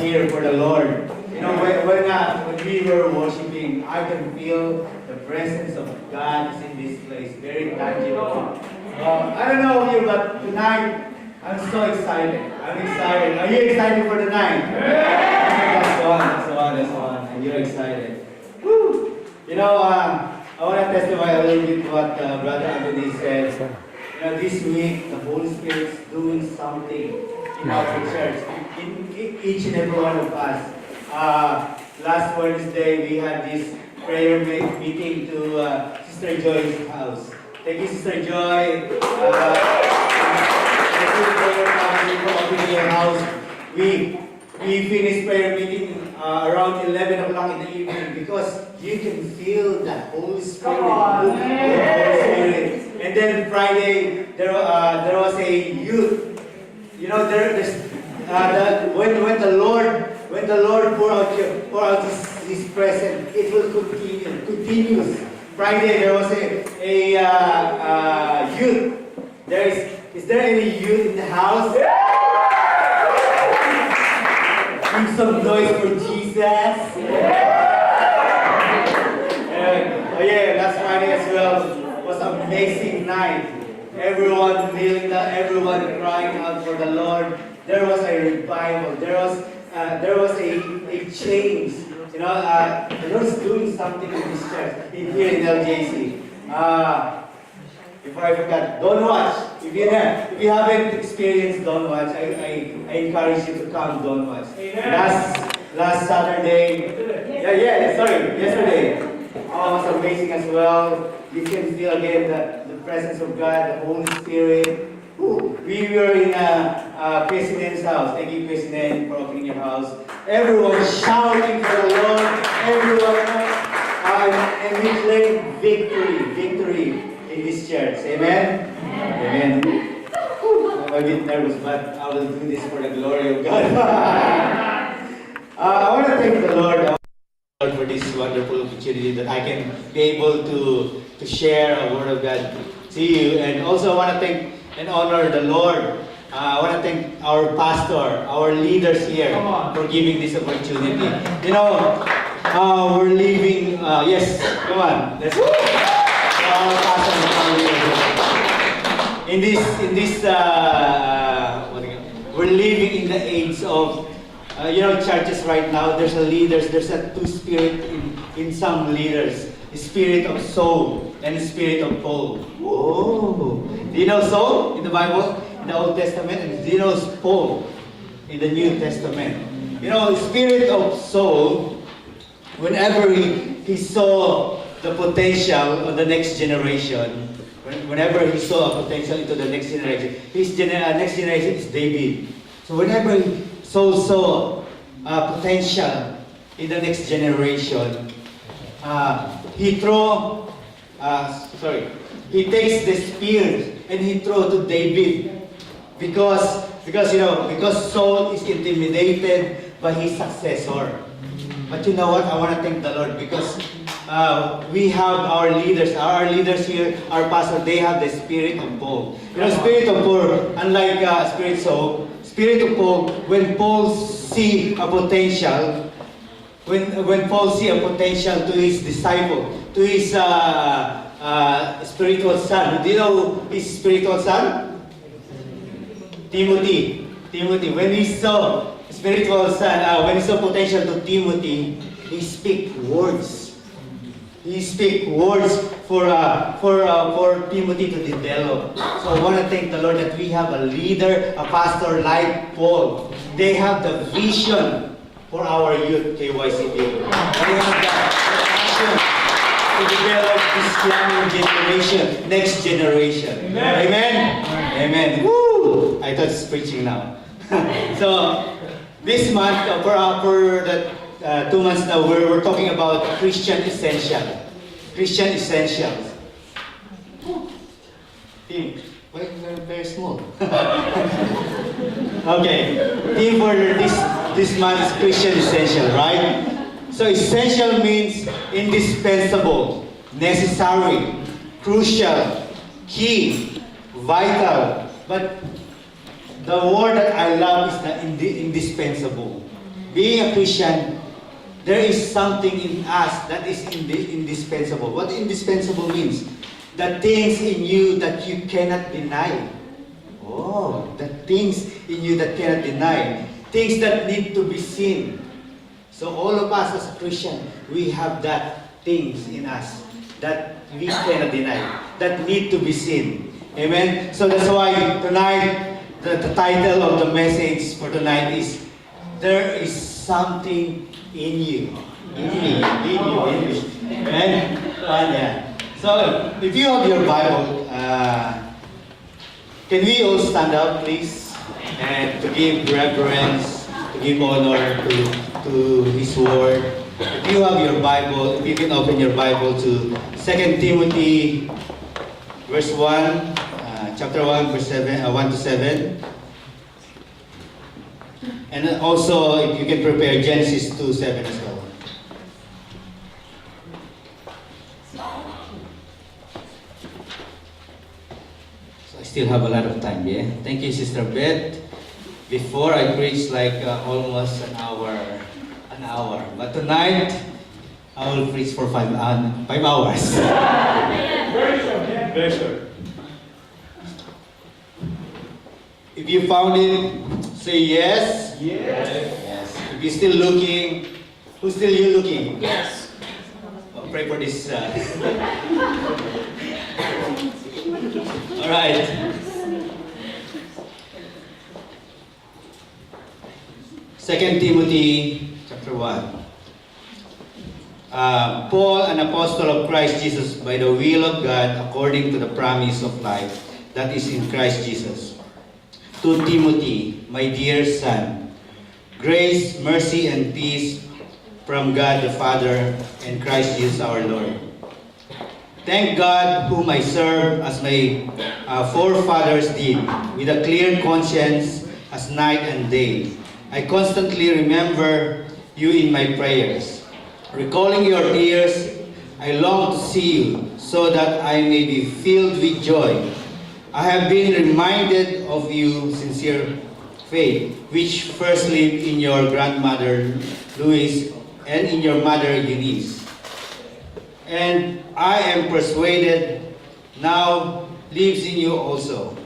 here for the Lord. You know, when we were worshiping, I can feel the presence of God is in this place, very tangible. I don't know you, but tonight I'm so excited. I'm excited. Are you excited for the night? That's one. And you're excited. Woo! You know, I want to testify a little bit what Brother Anthony said. You know, this week the Holy Spirit is doing something in our church, in each and every one of us. Last Wednesday we had this prayer meeting to Sister Joy's house. Thank you, Sister Joy. Thank you for your family for opening your house. We finished prayer meeting around 11 o'clock in the evening because you can feel the Holy Spirit. The Holy Spirit. And then Friday there was a youth. You know, when the Lord pour out His presence, it will continuous. Friday there was a youth. Is there any youth in the house? Make some noise for Jesus. Last Friday as well was an amazing night. Everyone kneeling down, everyone crying out for the Lord. There was a revival. There was a change. You know, the Lord is doing something in this church, here in LJC. Before I forgot, don't watch. If you haven't experienced Don't Watch, I encourage you to come Don't Watch. Last Saturday, yesterday, it was amazing as well. You can feel again the presence of God, the Holy Spirit. We were in President's house. Thank you, President, for opening your house. Everyone shouting for the Lord. And we claim victory in this church. Amen? Amen. I'm a bit nervous, but I will do this for the glory of God. I want to thank the Lord for this wonderful opportunity that I can be able to share a word of God to you. And also I want to thank and honor the Lord. I want to thank our pastor, our leaders here for giving this opportunity. You know, we're leaving, yes, come on, let's go. Our pastor we're living in the age of, churches right now, there's a two spirit in some leaders. The spirit of Saul and the spirit of Paul. Whoa! Do you know Saul in the Bible, in the Old Testament? And do you know Paul in the New Testament? You know, the spirit of Saul, whenever he saw the potential of the next generation, whenever he saw a potential into the next generation, his next generation is David. So whenever Saul saw potential in the next generation, he takes the spear and he throw to David because Saul is intimidated by his successor. But you know what? I want to thank the Lord because we have our leaders here, our pastor, they have the spirit of Paul. You know, spirit of Paul, unlike spirit of Paul, when Paul see a potential, when Paul see a potential to his disciple, to his spiritual son. Do you know his spiritual son? Timothy. When he saw spiritual son, when he saw potential to Timothy, he speak words. He speak words for Timothy to develop. So I want to thank the Lord that we have a leader, a pastor like Paul. They have the vision for our youth, KYCP. They have the passion to develop this young generation, next generation. Amen. Amen. Amen. Woo! I thought it's preaching now. So this month, for the 2 months now, we're talking about Christian essentials. Christian essentials. Team, why are very small? Okay. Theme for this month is Christian essential, right? So essential means indispensable, necessary, crucial, key, vital. But the word that I love is the indispensable. being a Christian, there is something in us that is indispensable. What indispensable means? The things in you that you cannot deny. Oh, the things in you that cannot deny. Things that need to be seen. So all of us as a Christian, we have that things in us that we cannot deny, that need to be seen. Amen? So that's why tonight, the title of the message for tonight is, There is Something in You. In me, in you, in me. Amen? Yeah. So, if you have your Bible, can we all stand up, please? And to give reverence, to give honor to His Word. If you have your Bible, if you can open your Bible to 2 Timothy verse 1, chapter 1, verse 1 to 7. And also, if you can prepare Genesis 2:7 as well. So I still have a lot of time, yeah? Thank you, Sister Beth. Before I preached like almost an hour. But tonight, I will preach for 5 hours. Very short, yeah? Very short. If you found it, say yes. Yes. Yes. If you're still looking, who's still you looking? Yes. Oh, pray for this. All right. Second Timothy chapter 1. Paul, an apostle of Christ Jesus, by the will of God, according to the promise of life that is in Christ Jesus. To Timothy, my dear son, grace, mercy, and peace from God the Father and Christ Jesus our Lord. Thank God, whom I serve as my forefathers did, with a clear conscience as night and day. I constantly remember you in my prayers. Recalling your tears, I long to see you, so that I may be filled with joy. I have been reminded of your sincere faith, which first lived in your grandmother Louise and in your mother Eunice. And I am persuaded now lives in you also.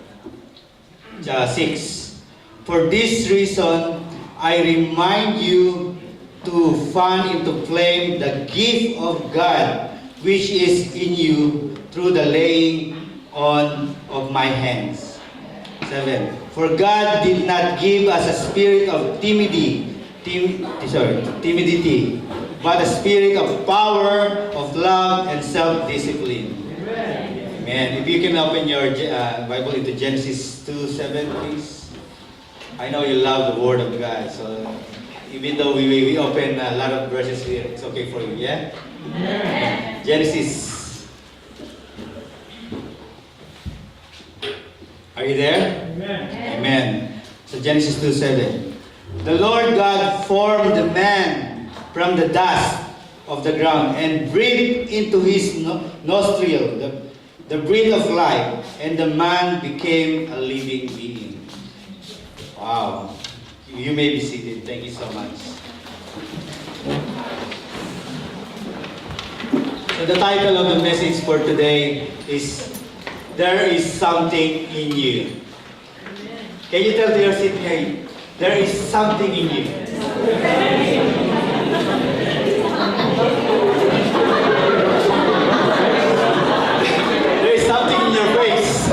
6. For this reason, I remind you to fan into flame the gift of God which is in you through the laying on of my hands. 7. For God did not give us a spirit of timidity, but a spirit of power, of love, and self-discipline. Amen. Amen. If you can open your Bible into Genesis 2:7, please. I know you love the Word of God, so even though we open a lot of verses here, it's okay for you, yeah? Amen. Genesis. Are you there? Amen. Amen. So Genesis 2:7. The Lord God formed the man from the dust of the ground and breathed into his nostril the breath of life, and the man became a living being. Wow. You may be seated. Thank you so much. So the title of the message for today is, There is Something in You. Can you tell to your seat, hey, there is something in you. There is something in your face.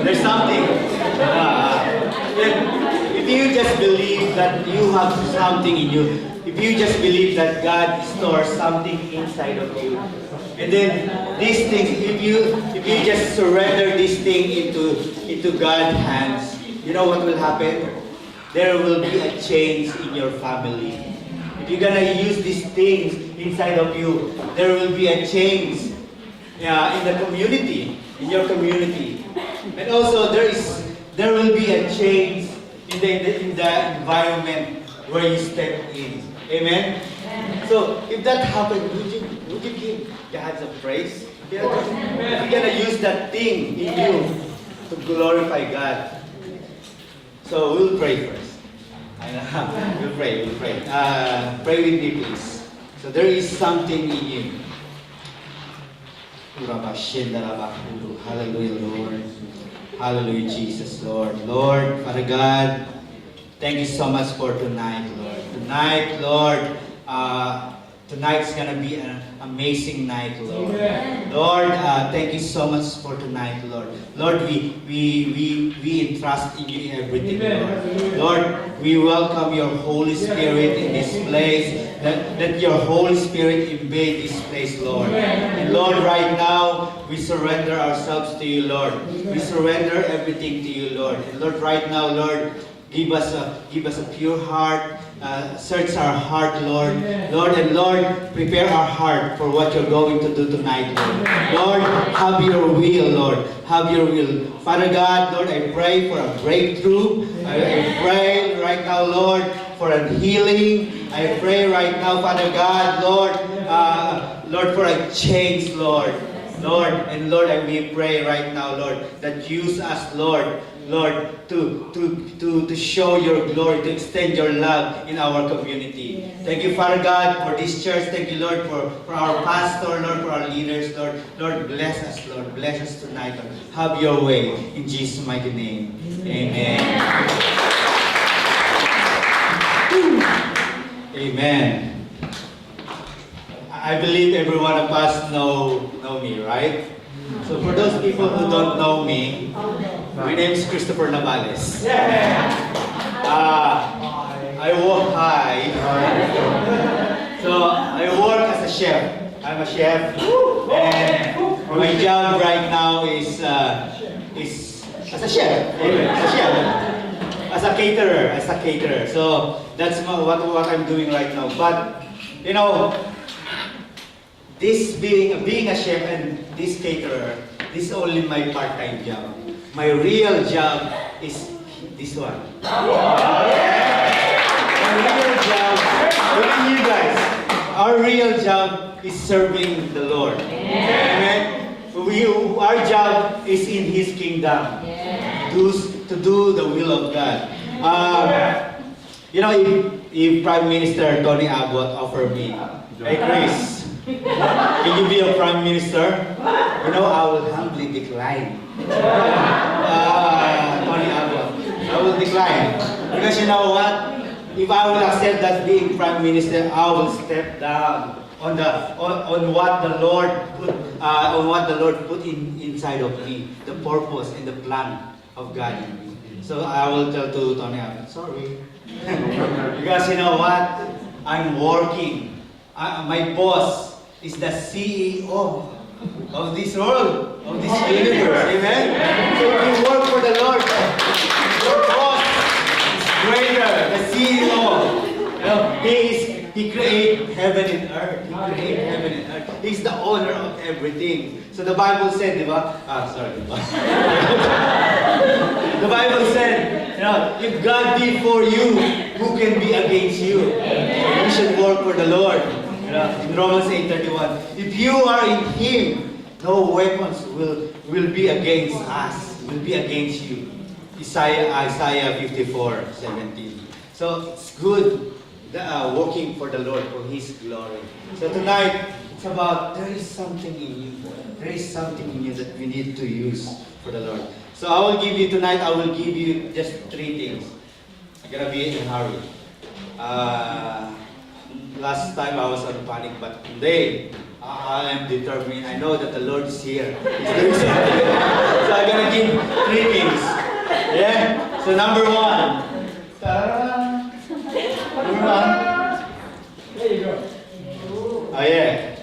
There's something. If you just believe that you have something in you, if you just believe that God stores something inside of you, and then these things, if you just surrender this thing into God's hands, you know what will happen? There will be a change in your family. If you're gonna use these things inside of you, there will be a change in the community, in your community, and also there will be a change in the environment where you step in. Amen. So if that happens, would you give God some praise? If you're gonna use that thing in you to glorify God. So we'll pray first. We'll pray, we'll pray. Pray with me, please. So there is something in you. Hallelujah, Lord. Hallelujah, Jesus, Lord. Lord, Father God, thank you so much for tonight, Lord. Tonight, Lord, tonight's gonna be an amazing night, Lord. Amen. Lord, thank you so much for tonight, Lord. Lord, we entrust in you everything, Amen. Lord. Lord, we welcome your Holy Spirit in this place. Let your Holy Spirit invade this place, Lord. Amen. And Lord, right now, we surrender ourselves to you, Lord. We surrender everything to you, Lord. And Lord, right now, Lord, give us a pure heart. Search our heart, Lord. Amen. Lord, prepare our heart for what you're going to do tonight, Lord. Lord, have your will, Lord. Have your will. Father God, Lord, I pray for a breakthrough. I pray right now, Lord, for a healing. I pray right now, Father God, Lord, Lord, for a change, Lord. Lord, and Lord, we pray right now, Lord, that use us, Lord, to show your glory, to extend your love in our community. Thank you, Father God, for this church. Thank you, Lord, for our pastor, Lord, for our leaders, Lord. Lord, bless us, Lord. Bless us tonight, Lord. Have your way. In Jesus' mighty name. Amen. Amen. I believe every one of us know me, right? So for those people who don't know me, my name is Christopher Navales. I work high. So I work as a chef. I'm a chef, and my job right now is as a chef. As a chef. As a caterer. So that's what I'm doing right now. But you know, this being a chef and this caterer, this is only my part-time job. My real job is this one. My real job, look at you guys. Our real job is serving the Lord. Amen. Our job is in His kingdom. To do the will of God. You know, if Prime Minister Tony Abbott offered me, hey Chris, can you be a Prime Minister? You know, I will humbly decline. Tony Abbott, I will decline. Because you know what? If I will accept that being Prime Minister, I will step down on what the Lord put inside of me, the purpose and the plan of God in me. So I will tell to Tony Abbott, sorry. Because you know what? I'm working. My boss is the CEO of this world, of this universe. Amen? So we work for the Lord. Your boss is greater, the CEO. You know, He created heaven and earth. He created heaven and earth. He's the owner of everything. So the Bible said, diba? The Bible said, you know, if God be for you, who can be against you? So you should work for the Lord. You know, in Romans 8:31, if you are in Him, no weapons will be against us, will be against you. Isaiah 54:17. So it's good working for the Lord, for His glory. So tonight, it's about there is something in you. There is something in you that we need to use for the Lord. So I will give you just 3 things. I'm gonna be in a hurry. Last time I was on panic, but today I am determined. I know that the Lord is here. He's doing something. So I'm gonna give 3 things. Yeah. So number 1. Ta-da! Number 1. There you go. Oh yeah.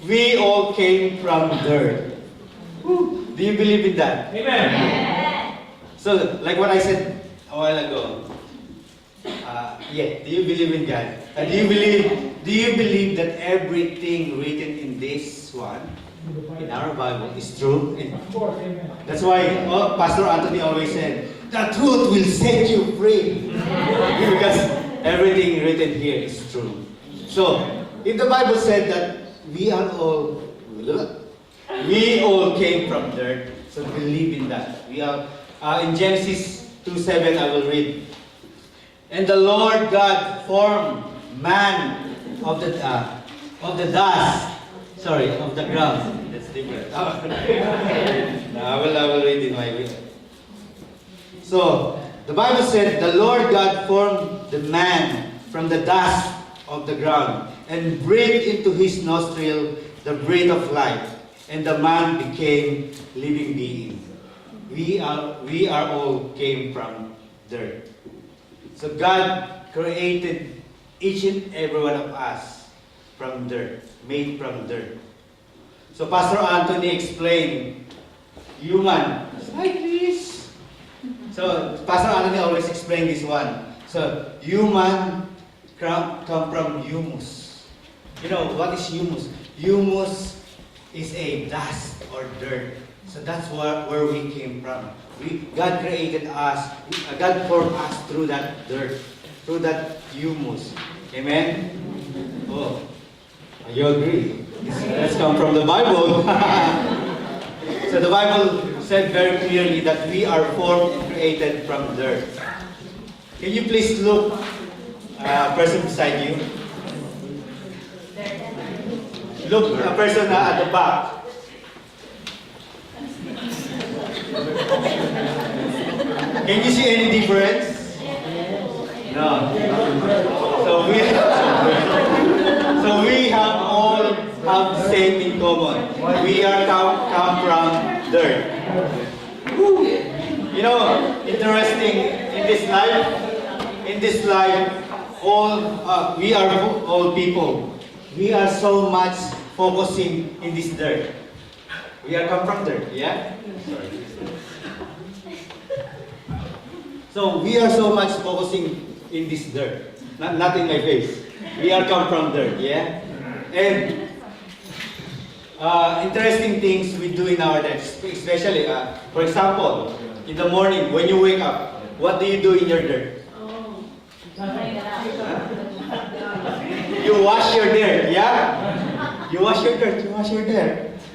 We all came from dirt. Woo. Do you believe in that? Amen. So, like what I said a while ago. Do you believe in God? Do you believe that everything written in this one, in our Bible, is true? And Of course, amen. that's why Pastor Anthony always said, the truth will set you free. Because everything written here is true. So, if the Bible said that we all came from dirt, so believe in that. We are in Genesis 2:7. I will read. And the Lord God formed man of the dust. Sorry, of the ground. That's different. No, I will read in my way. So, the Bible said, the Lord God formed the man from the dust of the ground and breathed into his nostril the breath of life, and the man became living being. We are all came from dirt. So God created each and every one of us from dirt, made from dirt. So Pastor Anthony explained, human, like this. So Pastor Anthony always explained this one. So human come from humus. You know what is humus? Humus is a dust or dirt. So that's where we came from. God created us. God formed us through that dirt, through that humus. Amen? Oh, you agree? Let's come from the Bible. So the Bible said very clearly that we are formed and created from dirt. Can you please look person beside you? Look a person at the back. Can you see any difference? No. So we have all have the same in common. We are come from dirt. Woo. You know, interesting in this life, we are all people. We are so much focusing in this dirt. We are come from dirt, yeah? Sorry. So we are so much focusing in this dirt, not in my face. We are come from dirt, yeah? And interesting things we do in our days, especially, for example, in the morning when you wake up, what do you do in your dirt? You wash your dirt, yeah? You wash your dirt,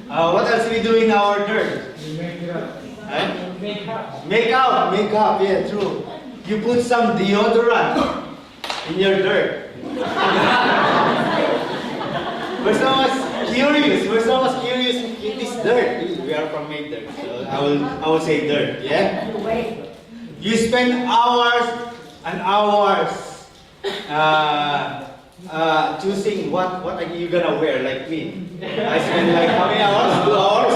what else we do in our dirt? You make it up. Huh? Make up. Makeup, yeah, true. You put some deodorant in your dirt. We're so much curious in this dirt. We are from made dirt, so I will say dirt, yeah? You spend hours and hours choosing what are you gonna wear, like me. I spend like how many hours? 2 hours?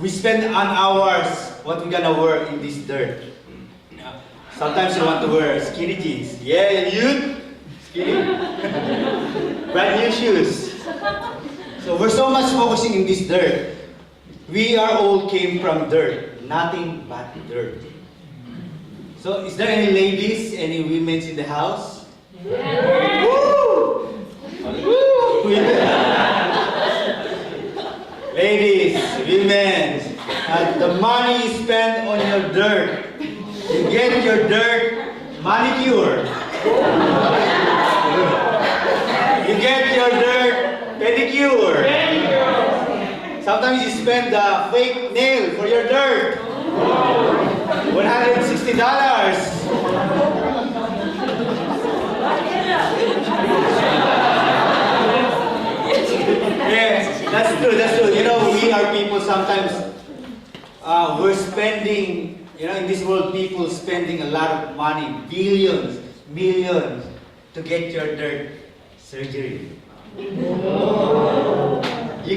We spend an hours what we gonna wear in this dirt. Sometimes you want to wear skinny jeans. Yeah, you skinny. Brand new shoes. So we're so much focusing in this dirt. We are all came from dirt. Nothing but dirt. So is there any ladies, any women in the house? Yeah. Woo! Woo! Ladies, women, the money you spend on your dirt, you get your dirt manicure. You get your dirt pedicure. Sometimes you spend a fake nail for your dirt. $160. Yes, that's true. You know, we are people sometimes, we're spending, you know, in this world, people spending a lot of money, billions, millions, to get your dirt surgery. You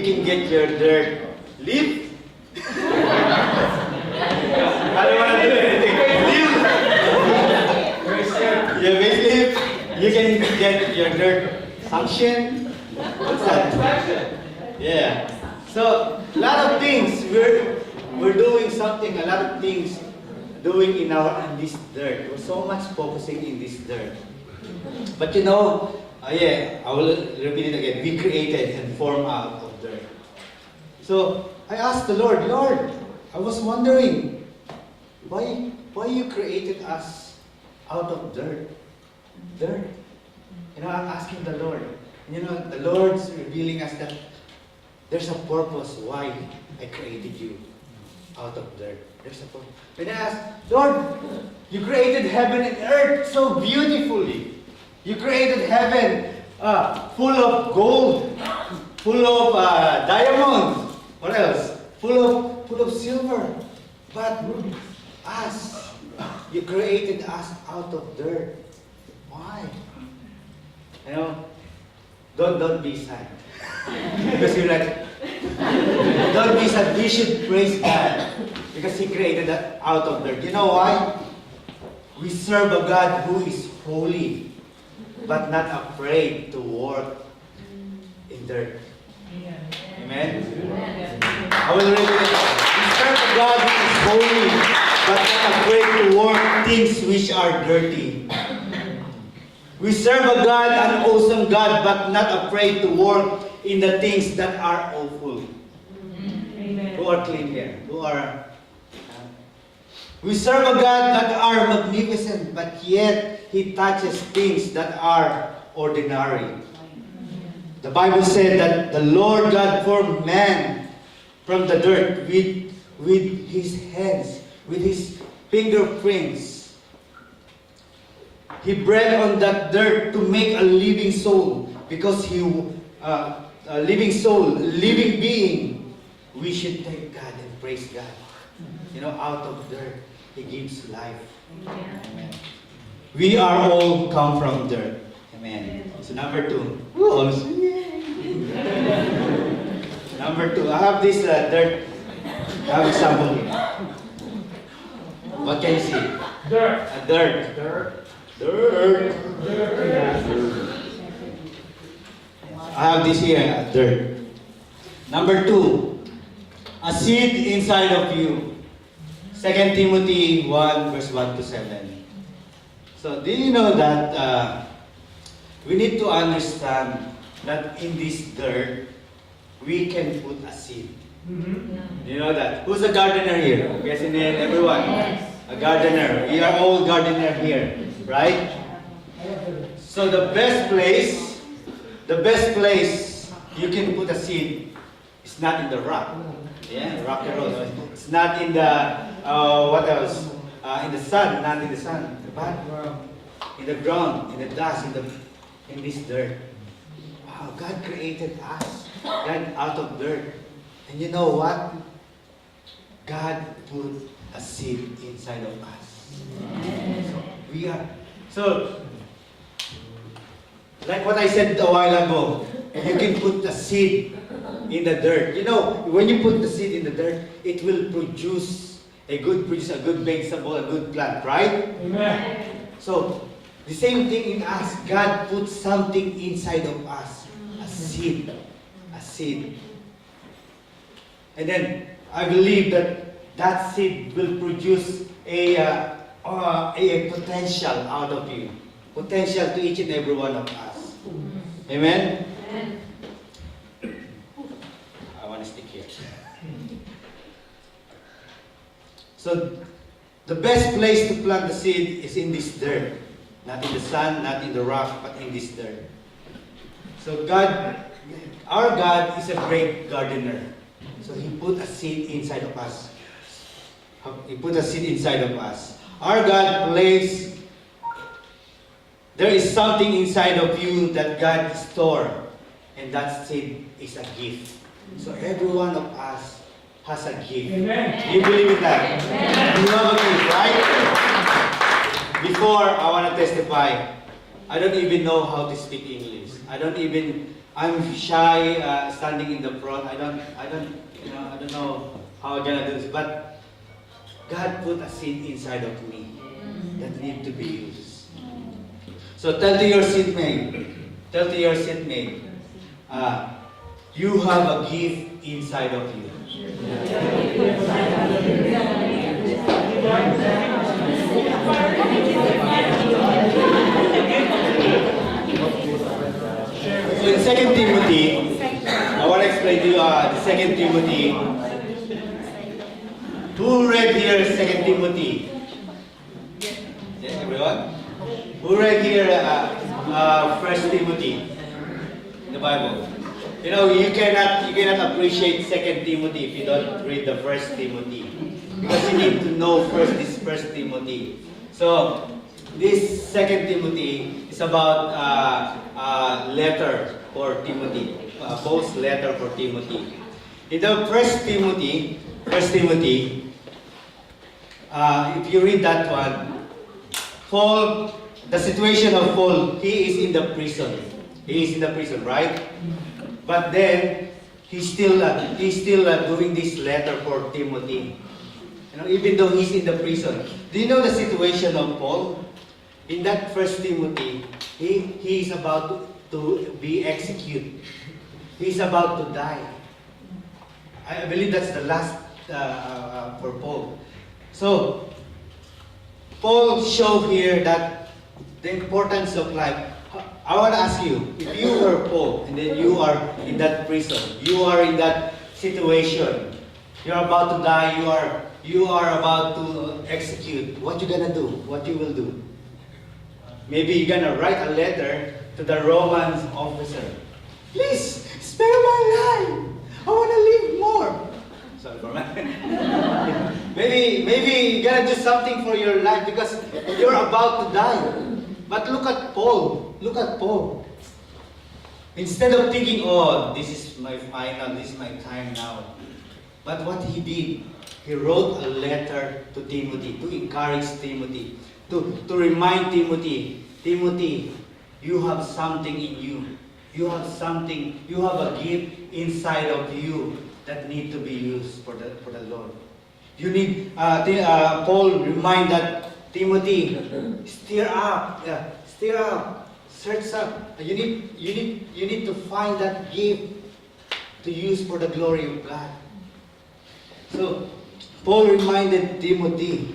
can get your dirt lift. I don't want to do anything. Lift. Your facelift. You can get your dirt function. What's that? Yeah. So a lot of things we're doing something. A lot of things doing in this dirt. We're so much focusing in this dirt. But you know, I will repeat it again. We created and formed out of dirt. So I asked the Lord, I was wondering, why you created us out of dirt? Dirt. You know, I'm asking the Lord. You know, the Lord's revealing us that there's a purpose why I created you. out of dirt. There's a point. When I ask, Lord, you created heaven and earth so beautifully. You created heaven full of gold, full of diamonds. What else? Full of silver. But us, you created us out of dirt. Why? You know, don't be sad. Because you're like, don't be sad. We should praise God because He created us out of dirt. You know why? We serve a God who is holy, but not afraid to work in dirt. Amen? I will read it. We serve a God who is holy, but not afraid to work things which are dirty. We serve a God, an awesome God, but not afraid to work in the things that are awful. Amen. Who are clean here? We serve a God that are magnificent, but yet He touches things that are ordinary. The Bible said that the Lord God formed man from the dirt with His hands, with His fingerprints. He breathed on that dirt to make a living soul, because a living soul, a living being. We should thank God and praise God. You know, out of dirt, He gives life. Amen. We are all come from dirt. Amen. So number 2. Number 2. I have this dirt. I have example here. What can you see? Dirt. A dirt. Dirt. Dirt. I have this here, dirt. Number 2, a seed inside of you. 2 Timothy 1 verse 1 to 7. So, do you know that we need to understand that in this dirt, we can put a seed. Do you know that? Who's a gardener here? Yes, everyone. Yes. A gardener. We are all gardener here, right? So the best place you can put a seed is not in the rock. Yeah, rocky road. It's not in the what else? In the sun, not in the sun, but in the ground, in the dust, in this dirt. Wow, God created us. God out of dirt. And you know what? God put a seed inside of us. So we are. So, like what I said a while ago, you can put a seed in the dirt. You know, when you put the seed in the dirt, it will produce a good vegetable, a good plant, right? Amen. So, the same thing in us. God put something inside of us. A seed. A seed. And then, I believe that seed will produce a potential out of you. Potential to each and every one of us. Amen? I want to stick here. So, the best place to plant the seed is in this dirt. Not in the sun, not in the rock, but in this dirt. So our God is a great gardener. So He put a seed inside of us. He put a seed inside of us. Our God placed, there is something inside of you that God stored. And that seed is a gift. So every one of us has a gift. Amen. Do you believe in that? You have a gift, right? Before I want to testify, I don't even know how to speak English. I'm shy standing in the front. I don't know how I'm gonna do this. But God put a seed inside of me that need to be used. So tell to your seatmate, you have a gift inside of you. So in 2 Timothy, I want to explain to you the 2 Timothy. Who read here 2 Timothy? Yes, everyone? Who read here 1 Timothy? The Bible. You know, you cannot appreciate Second Timothy if you don't read the First Timothy, because you need to know first this First Timothy. So this Second Timothy is about letter for Timothy, Paul's letter for Timothy. In the First Timothy, if you read that one, Paul, the situation of Paul, he is in the prison. He is in the prison, right? But then he's still doing this letter for Timothy. You know, even though he's in the prison. Do you know the situation of Paul? In that First Timothy, he is about to be executed. He's about to die. I believe that's the last for Paul. So Paul showed here that the importance of life. I want to ask you, if you were Paul and then you are in that prison, you are in that situation, you're about to die, you are about to execute, what you gonna do? What you will do? Maybe you're gonna write a letter to the Roman officer. Please, spare my life. I want to live more. Sorry for that. maybe you're gonna do something for your life because you're about to die. But look at Paul. Look at Paul. Instead of thinking, oh, this is my final, this is my time now. But what he did, he wrote a letter to Timothy, to encourage Timothy, to remind Timothy, Timothy, you have something in you. You have something, you have a gift inside of you that need to be used for the Lord. You need, Paul remind that Timothy, stir up, search up. You need to find that gift to use for the glory of God. So Paul reminded Timothy.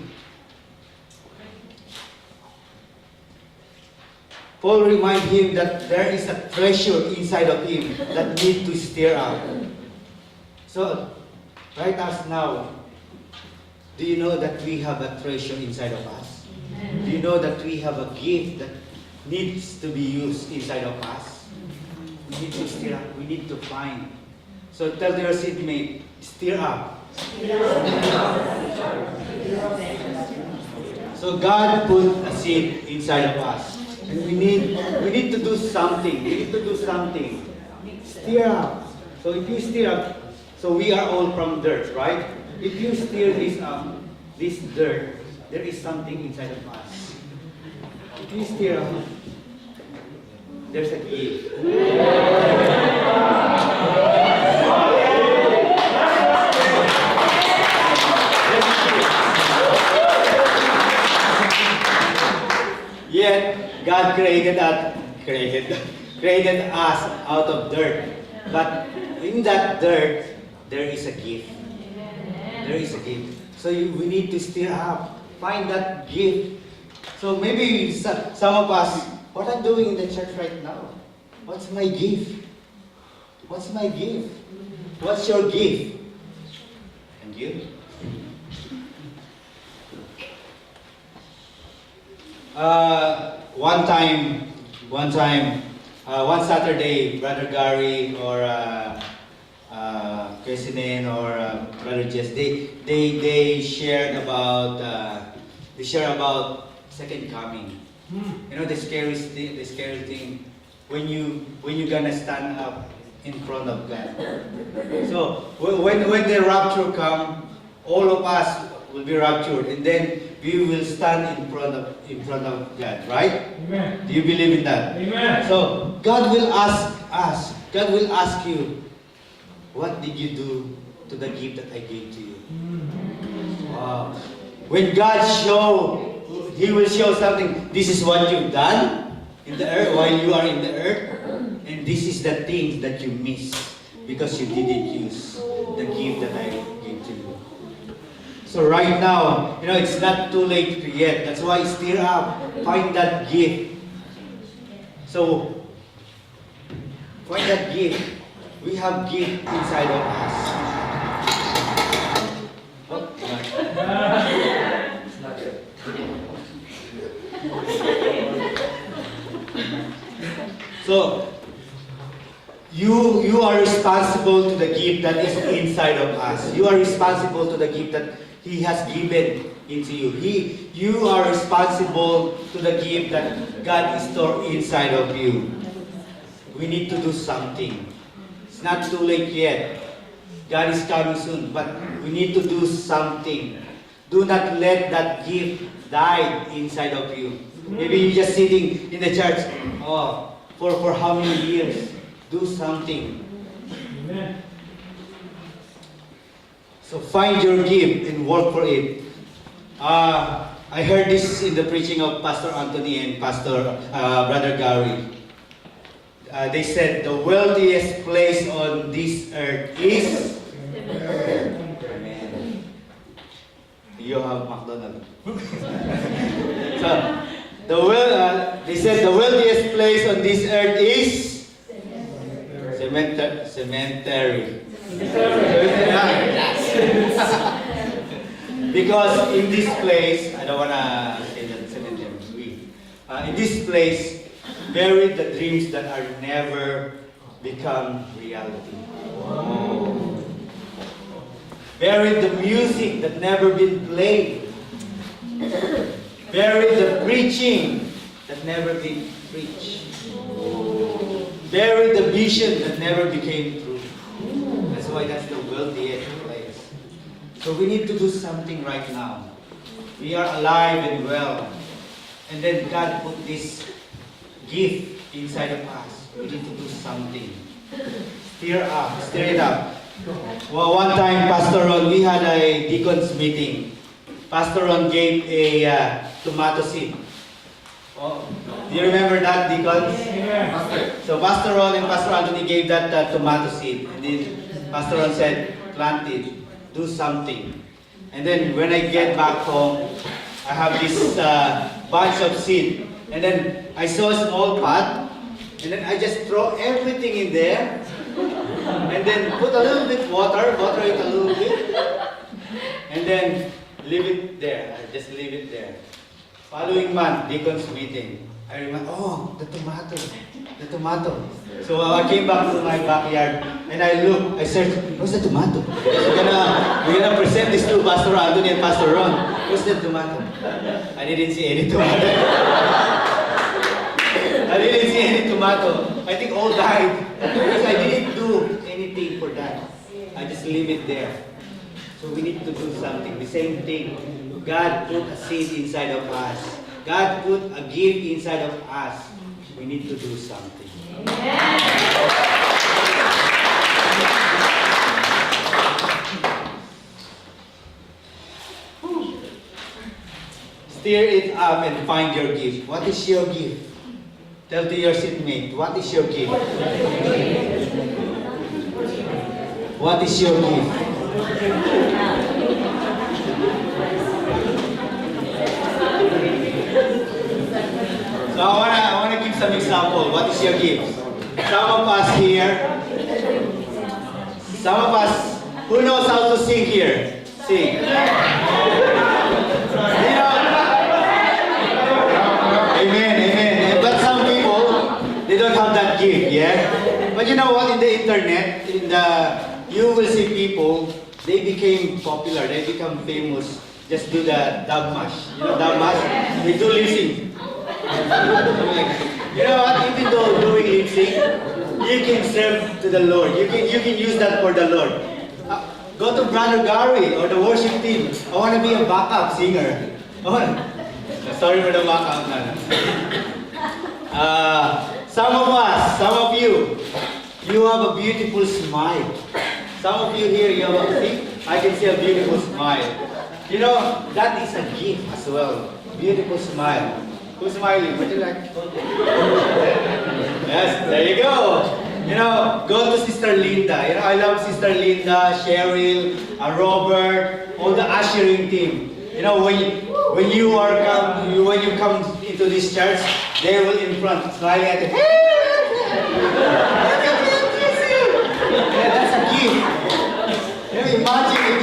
Paul reminded him that there is a treasure inside of him that need to stir up. So, right as now, do you know that we have a treasure inside of us? Do you know that we have a gift that needs to be used inside of us? We need to stir up. We need to find. So tell your seatmate, stir up. So God put a seed inside of us. And we need to do something. We need to do something. Stir up. So if you stir up, so we are all from dirt, right? If you stir this up, this dirt, there is something inside of us. If you stir up, there's a gift. Yet God created us out of dirt. But in that dirt, there is a gift. There is a gift. So we need to stir up, find that gift. So maybe some of us, what I'm doing in the church right now, what's my gift? What's my gift? What's your gift? And you? One Saturday, Brother Gary or Kesinen or Brother Jess, they shared about second coming. You know the scary thing when you gonna stand up in front of God. So when the rapture come, all of us will be raptured, and then we will stand in front of God, right? Amen. Do you believe in that? Amen. So God will ask us. God will ask you, what did you do to the gift that I gave to you? Wow. When God He will show something. This is what you've done in the earth while you are in the earth, and this is the things that you missed because you didn't use the gift that I gave to you. So right now, it's not too late yet. That's why stir up, find that gift. So find that gift. We have gift inside of us. Oh, it's not good. So You are responsible to the gift that is inside of us. You are responsible to the gift that He has given into you. You are responsible to the gift that God is stored inside of you. We need to do something. It's not too late yet. God is coming soon, but we need to do something. Do not let that gift die inside of you. Maybe you're just sitting in the church, for how many years? Do something. Amen. So find your gift and work for it. I heard this in the preaching of Pastor Anthony and Pastor Brother Gary. They said the wealthiest place on this earth is. Amen. You have McDonald's. So they said the wealthiest place on this earth is cemetery. Because in this place, I don't wanna say that cemetery. In this place, buried the dreams that are never become reality. Buried the music that never been played. Buried the preaching that never been preached. Buried the vision that never became true. That's why that's the wealthiest place. So we need to do something right now. We are alive and well. And then God put this gift inside of us. We need to do something. Stir it up. Well, one time, Pastor Ron, we had a deacons meeting. Pastor Ron gave a tomato seed. Oh, do you remember that, deacons? So Pastor Ron and Pastor Anthony gave that tomato seed. And then Pastor Ron said, plant it, do something. And then when I get back home, I have this bunch of seed. And then I saw a small pot. And then I just throw everything in there. And then put a little bit water it a little bit. And then leave it there. I just leave it there. Following month, deacons meeting. I remember, the tomato. So I came back to my backyard and I searched, where's the tomato? We're gonna present this to Pastor Anthony and Pastor Ron. Where's the tomato? I didn't see any tomato. I think all died. Because I didn't do anything for that. I just leave it there. So we need to do something. The same thing. God put a seed inside of us. God put a gift inside of us. We need to do something. Stir it up and find your gift. What is your gift? Tell to your seatmate, what is your gift? What is your gift? So I wanna give some example. What is your gift? Some of us here, some of us, who knows how to sing here? Sing. You know, amen. But some people, they don't have that gift, yeah? But you know what? In the internet, you will see people, they became popular, they become famous. Just do the dub mash. You know dub mash? They do lip sync. You know what? Even though doing lip sync, you can serve to the Lord. You can use that for the Lord. Go to Brother Gary or the worship team. I want to be a backup singer. Sorry for the backup. Some of us, some of you have a beautiful smile. Some of you here, I can see a beautiful smile. You know, that is a gift as well. Beautiful smile. Who's smiling? Would you like? Yes, there you go. You know, go to Sister Linda. You know, I love Sister Linda, Cheryl, Robert, all the ushering team. You know, when you come into this church, they will in front smiling at you. Yeah, that's a gift. You know, imagine if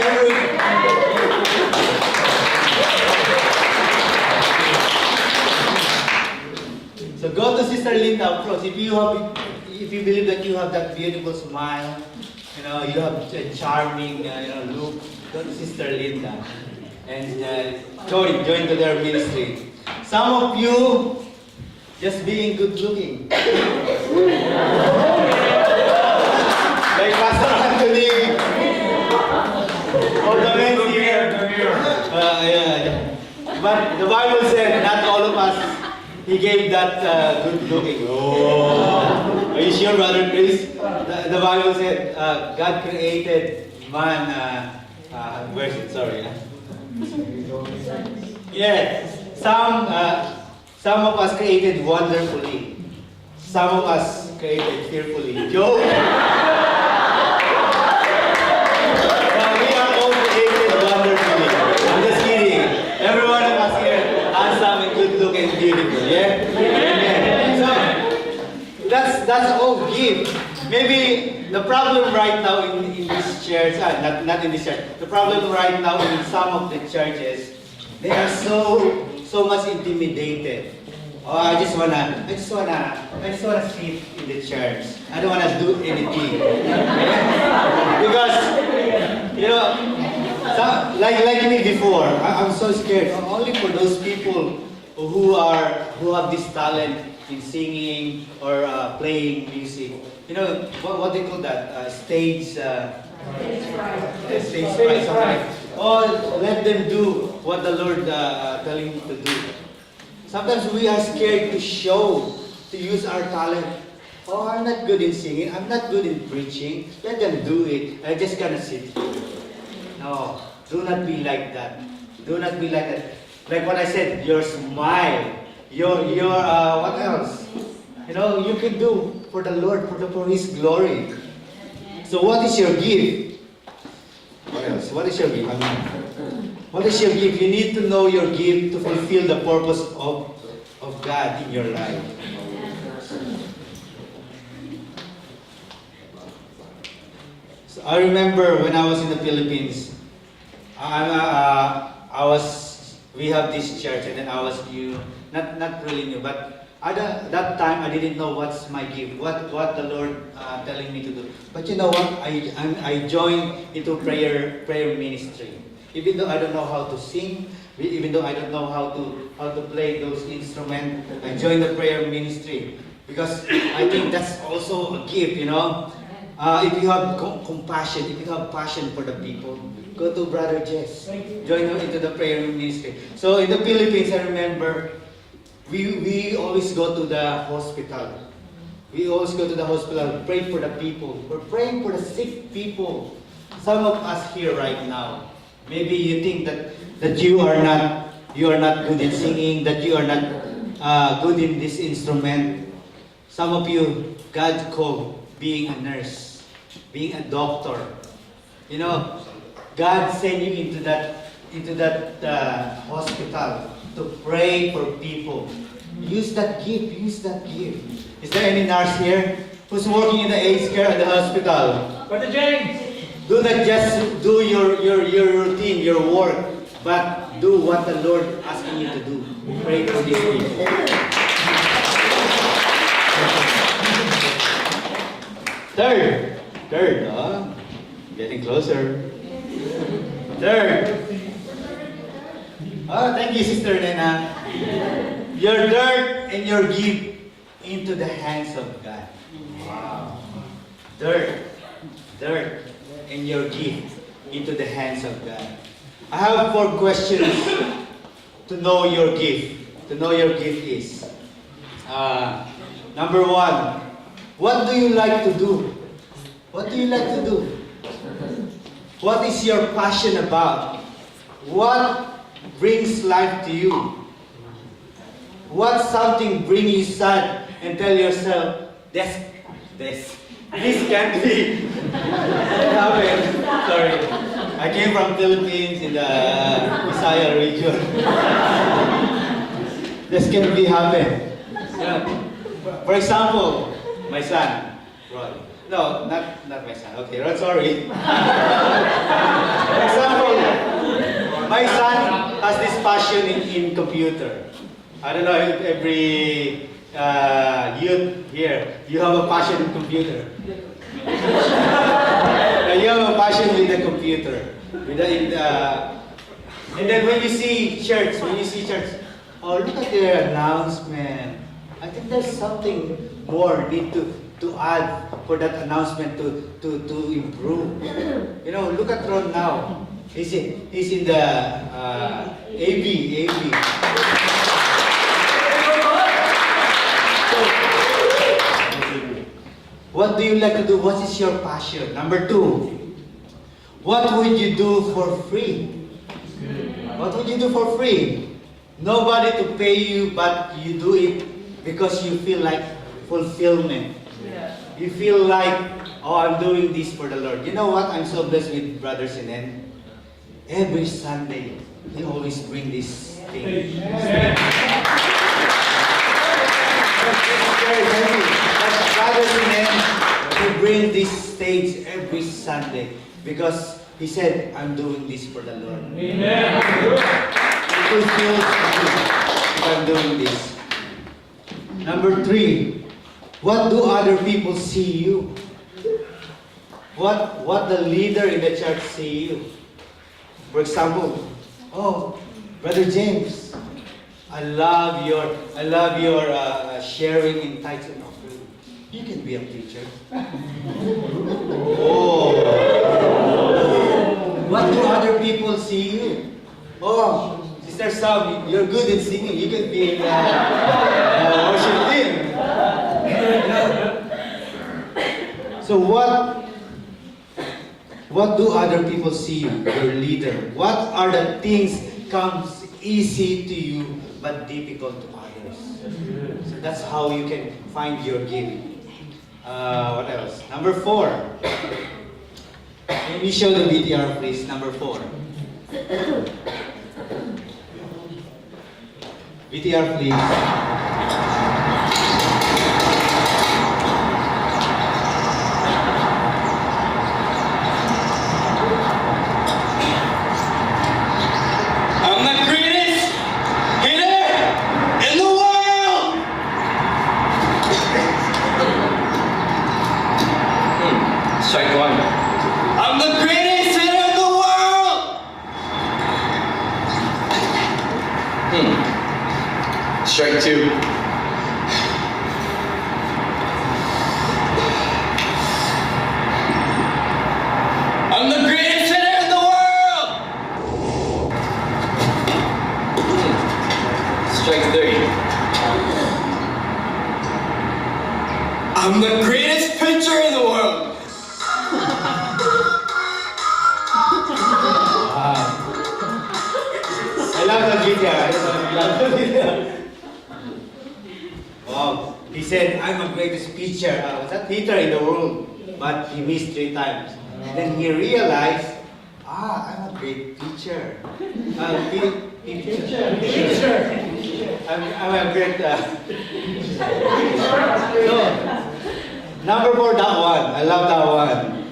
So go to Sister Linda, of course. If if you believe that you have that beautiful smile, you have a charming, look, go to Sister Linda and join to their ministry. Some of you just being good looking. Like Pastor Anthony, or the men here. Yeah. But the Bible said not all of us, He gave that good looking. Oh. Are you sure, Brother Chris? The Bible said God created man, where's it? Sorry. Yeah, some of us created wonderfully. Some of us created fearfully. Joke. We are all created wonderfully. I'm just kidding. Every one of us here handsome and good looking and beautiful. Yeah? Amen. So that's all gift. Maybe the problem right now in this church, not in this church. The problem right now in some of the churches, they are so much intimidated. Oh, I just wanna sit in the church. I don't wanna do anything. Because like me before, I'm so scared. Only for those people who have this talent in singing or playing music. What they call that? Stage fright. Something like. Oh, let them do what the Lord telling them to do. Sometimes we are scared to use our talent. Oh, I'm not good in singing. I'm not good in preaching. Let them do it. I just gonna sit here. No, do not be like that. Do not be like that. Like what I said, your smile, your what else? You can do for the Lord, for His glory. So what is your gift? What else? What is your gift? What is your gift? You need to know your gift to fulfill the purpose of God in your life. So I remember when I was in the Philippines, we have this church, and then I was new, not really new, but at that time I didn't know what's my gift, what the Lord telling me to do. But you know what? I joined into prayer ministry. Even though I don't know how to sing, even though I don't know how to play those instruments, I joined the prayer ministry because I think that's also a gift. If you have compassion, if you have passion for the people, go to Brother Jess. Join into the prayer ministry. So in the Philippines, I remember we always go to the hospital. We always go to the hospital, pray for the people. We're praying for the sick people. Some of us here right now, maybe you think that you are not good in singing, that you are not good in this instrument. Some of you, God called being a nurse, being a doctor. God sent you into that hospital to pray for people. Use that gift. Use that gift. Is there any nurse here who's working in the AIDS care at the hospital? Brother James! Do not just do your routine, your work, but do what the Lord asking you to do. Pray for these people. Third, getting closer. Third. Oh, thank you, Sister Nena. Your dirt and your gift into the hands of God. Wow. Dirt and your gift into the hands of God. I have 4 questions to know your gift. To know your gift is. Number 1, what do you like to do? What do you like to do? What is your passion about? What brings life to you? What something brings you sad and tell yourself, this can't be happen. Sorry. I came from Philippines in the Visaya region. This can't be happen. For example, my son, Rod. No, not my son. Okay, Rod, sorry. For example, my son has this passion in computer. I don't know if youth here, you have a passion in computer. You have a passion with the computer. And then when you see church, oh, look at their announcement. I think there's something more need to add for that announcement to improve. You know, look at Ron now. He's in the AB. So, what do you like to do? What is your passion? Number 2, what would you do for free? What would you do for free? Nobody to pay you, but you do it because you feel like fulfillment. You feel like, oh, I'm doing this for the Lord. You know what? I'm so blessed with Brother Sinen. Every Sunday, he always bring this thing. Brother Sinen, he bring this stage every Sunday because he said, I'm doing this for the Lord. Amen. It fulfills me if I'm doing this. Number 3, what do other people see you? What the leader in the church see you? For example, oh, Brother James, I love your sharing in tithes and offering. You can be a preacher. Oh. What do other people see you? Oh, Sister Sam, you're good in singing. You can be in the worship team. So what do other people see you, your leader? What are the things comes easy to you but difficult to others? So that's how you can find your giving. What else? Number 4. Can you show the VTR, please? Number 4. VTR, please. I'm the greatest hitter in the world! Strike 1. I'm the greatest hitter in the world! Strike 2. I'm the greatest hitter in the world! Strike 3. I'm the greatest pitcher in the world! I love the VTR. I love the VTR. Wow. He said, I'm the greatest pitcher. Was that hitter in the world? But he missed 3 times. Then he realized, I'm a great pitcher. Pitcher. I'm a great. So, number 4, that one. I love that one.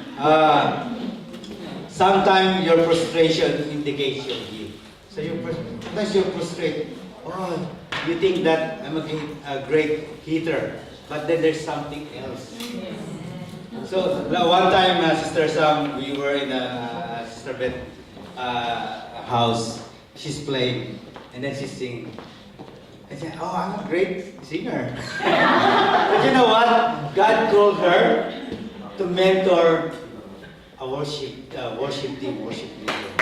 Sometimes your frustration indicates your gift. So sometimes you're frustrated. Oh, you think that I'm a great hitter, but then there's something else. So one time, Sister Sam, we were in Sister Beth house. She's playing, and then she's singing. I said, "Oh, I'm a great singer." But you know what? God called her to mentor a worship team, worship leader.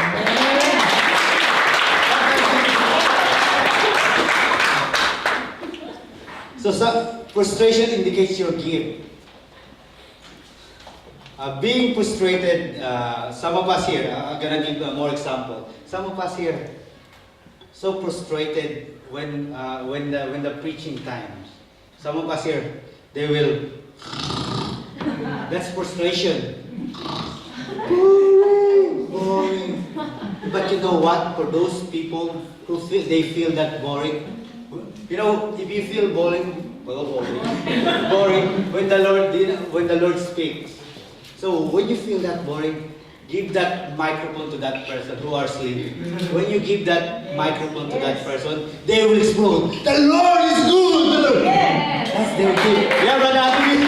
So frustration indicates your gift. Being frustrated, some of us here, I'm gonna give more example. Some of us here, so frustrated when the preaching times. Some of us here, they will. That's frustration. Boring. But you know what? For those people who they feel that boring. You know, if you feel boring when the Lord speaks. So when you feel that boring, give that microphone to that person who are sleeping. When you give that microphone to that person, they will explode. The Lord is good. That's their gift. Yeah, Brother Anthony.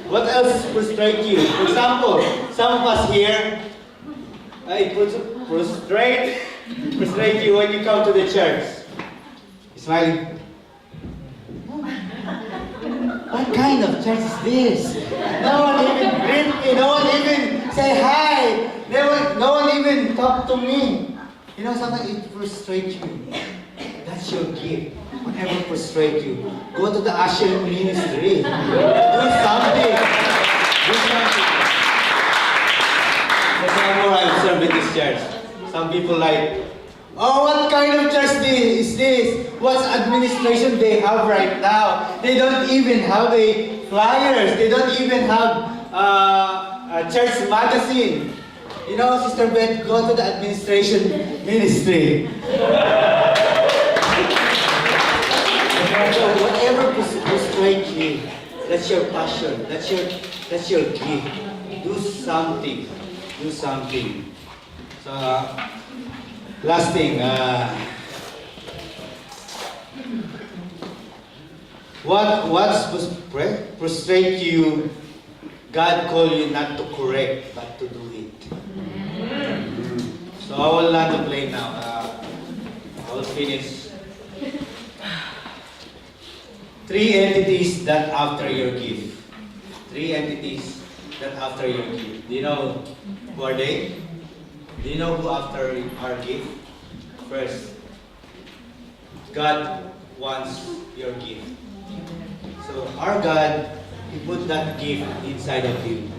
What else frustrates you? For example, some of us here, it frustrate you when you come to the church. You're smiling. What kind of church is this? No one even greet me. No one even say hi. No one even talk to me. You know, sometimes it frustrates you. That's your gift. Whatever frustrates you, go to the usher ministry. Do something. Do something. That's how I observe in this church. Some people like, oh, what kind of church is this? What administration they have right now? They don't even have a flyers. They don't even have a church magazine. You know, Sister Beth, go to the administration ministry. So whatever frustrates you, that's your passion. That's your gift. Do something. Do something. So last thing. What's frustrate you? God called you not to correct, but to do it. So I will not complain now. I will finish. 3 entities that after your gift. 3 entities that after your gift. Do you know who are they? Do you know who after our gift? First, God wants your gift. So our God, He put that gift inside of you.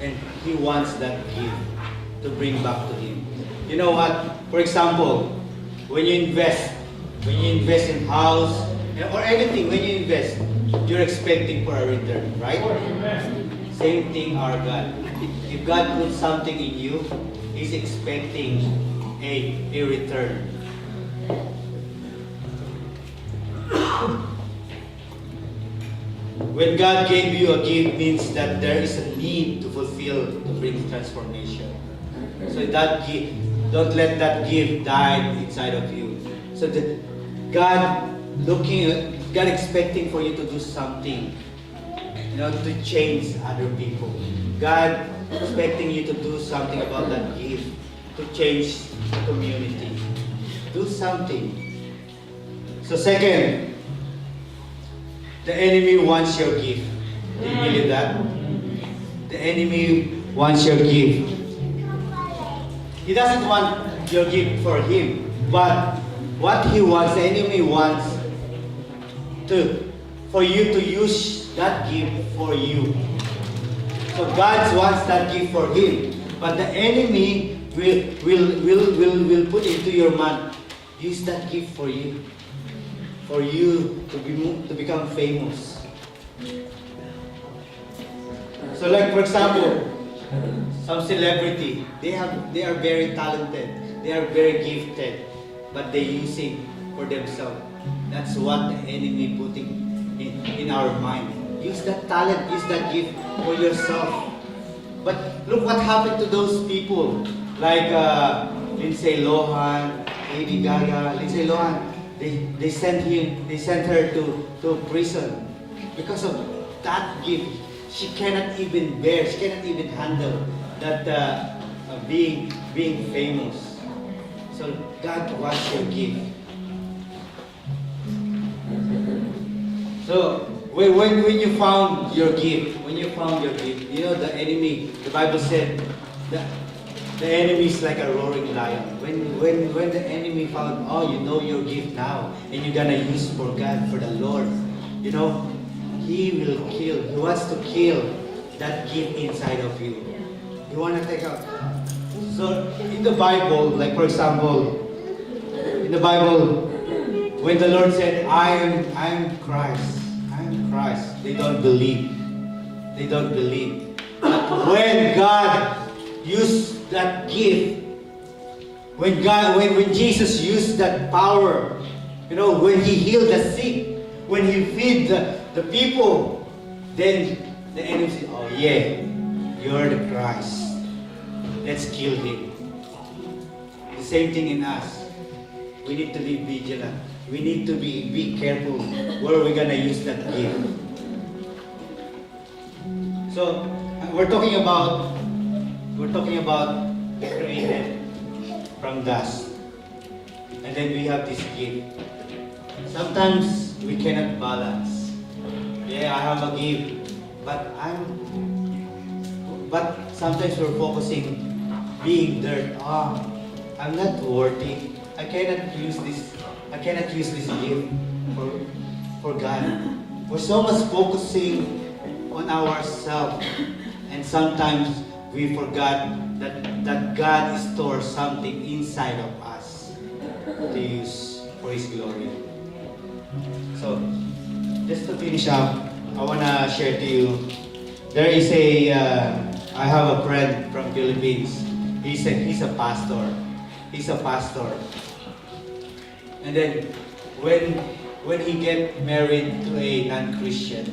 And He wants that gift to bring back to Him. You know what? For example, when you invest in house, or anything, when you invest, you're expecting for a return, right? Same thing our God. If God puts something in you, He's expecting a return. When God gave you a gift means that there is a need to fulfill to bring transformation. So that gift, don't let that gift die inside of you. So that God expecting for you to do something, to change other people. God expecting you to do something about that gift, to change the community. Do something. So second, the enemy wants your gift. Do you believe that? The enemy wants your gift. He doesn't want your gift for him, but what he wants, the enemy wants for you to use that gift for you. So God wants that gift for him, but the enemy will put into your mind, use that gift for you to become famous. So like for example, some celebrity, they are very talented, they are very gifted, but they use it for themselves. That's what the enemy putting in our mind. Use that talent, use that gift for yourself. But look what happened to those people, like Lindsay Lohan, Lady Gaga. Lindsay Lohan, they sent her to prison because of that gift. She cannot even bear, she cannot even handle that being famous. So God wants your gift. So when you found your gift, the enemy, the Bible said that the enemy is like a roaring lion. When the enemy found, your gift now, and you're gonna use for God, for the Lord, he will kill. He wants to kill that gift inside of you. You wanna take out. So in the Bible, like for example, in the Bible, when the Lord said, I am Christ, they don't believe. But when God used that gift, when Jesus used that power, when He healed the sick, when He feed the people, then the enemy said, oh yeah, you're the Christ. Let's kill Him. same thing in us. We need to be vigilant. We need to be careful where we're gonna use that gift. So we're talking about created from dust, and then we have this gift. Sometimes we cannot balance. Yeah, I have a gift, but sometimes we're focusing being dirt. I'm not worthy. I cannot use this gift for God. We're so much focusing on ourselves, and sometimes we forgot that God stores something inside of us to use for His glory. So, just to finish up, I wanna share to you. There is I have a friend from Philippines. He's a pastor. He's a pastor. And then when he get married to a non-Christian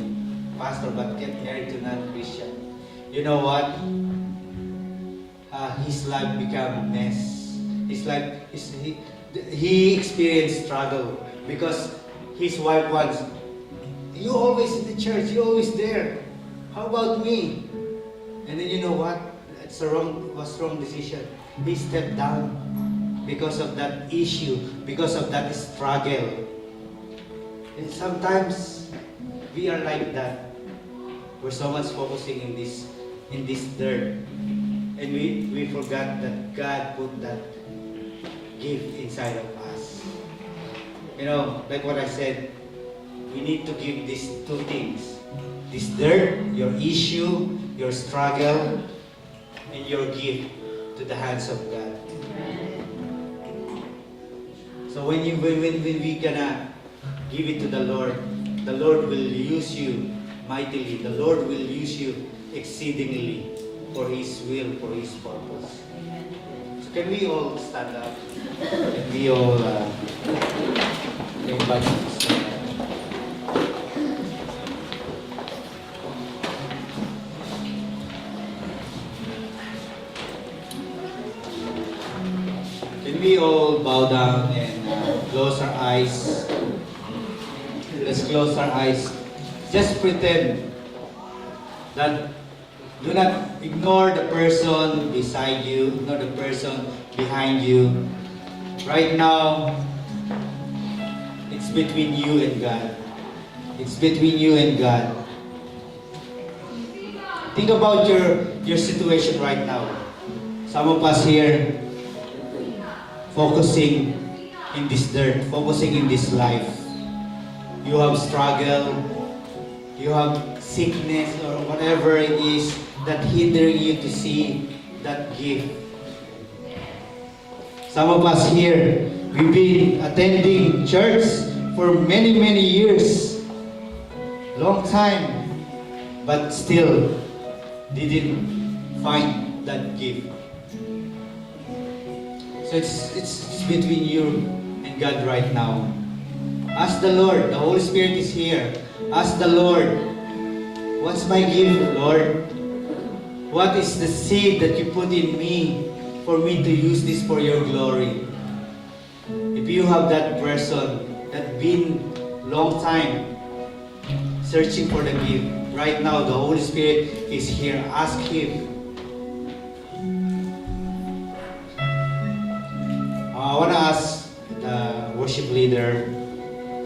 pastor, but get married to non-Christian, you know what? His life became a mess. He experienced struggle because his wife wants, you always in the church, you always there. How about me? And then you know what? It's was wrong decision. He stepped down because of that issue, because of that struggle. And sometimes we are like that. We're so much focusing in this dirt, and we forgot that God put that gift inside of us. You know, like what I said, we need to give these two things: this dirt, your issue, your struggle, and your gift to the hands of God. So when we gonna give it to the Lord will use you mightily. The Lord will use you exceedingly for His will, for His purpose. So can we all stand up? Can we all invite you to stand up? Can we all bow down and close our eyes? Let's close our eyes. Just pretend that do not ignore the person beside you, ignore the person behind you. Right now, it's between you and God. It's between you and God. Think about your situation right now. Some of us here focusing in this dirt, focusing in this life. You have struggle, you have sickness or whatever it is that hindering you to see that gift. Some of us here, we've been attending church for many years, long time, but still didn't find that gift. So it's between you and God right now. Ask the Lord, the Holy Spirit is here. Ask the Lord, what's my gift, Lord? What is the seed that you put in me for me to use this for your glory? If you have that person that been long time searching for the gift, right now the Holy Spirit is here. Ask Him. I want to ask the worship leader,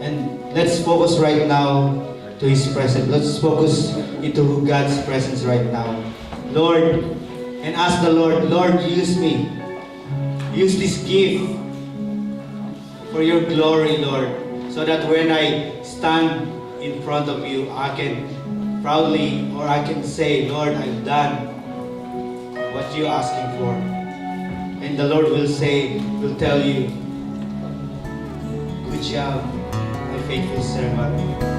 and let's focus right now to His presence. Let's focus into God's presence right now. Lord, and ask the Lord, Lord, use me. Use this gift for your glory, Lord, so that when I stand in front of you, I can proudly, or I can say, Lord, I've done what you're asking for. And the Lord will tell you, good job, my faithful servant.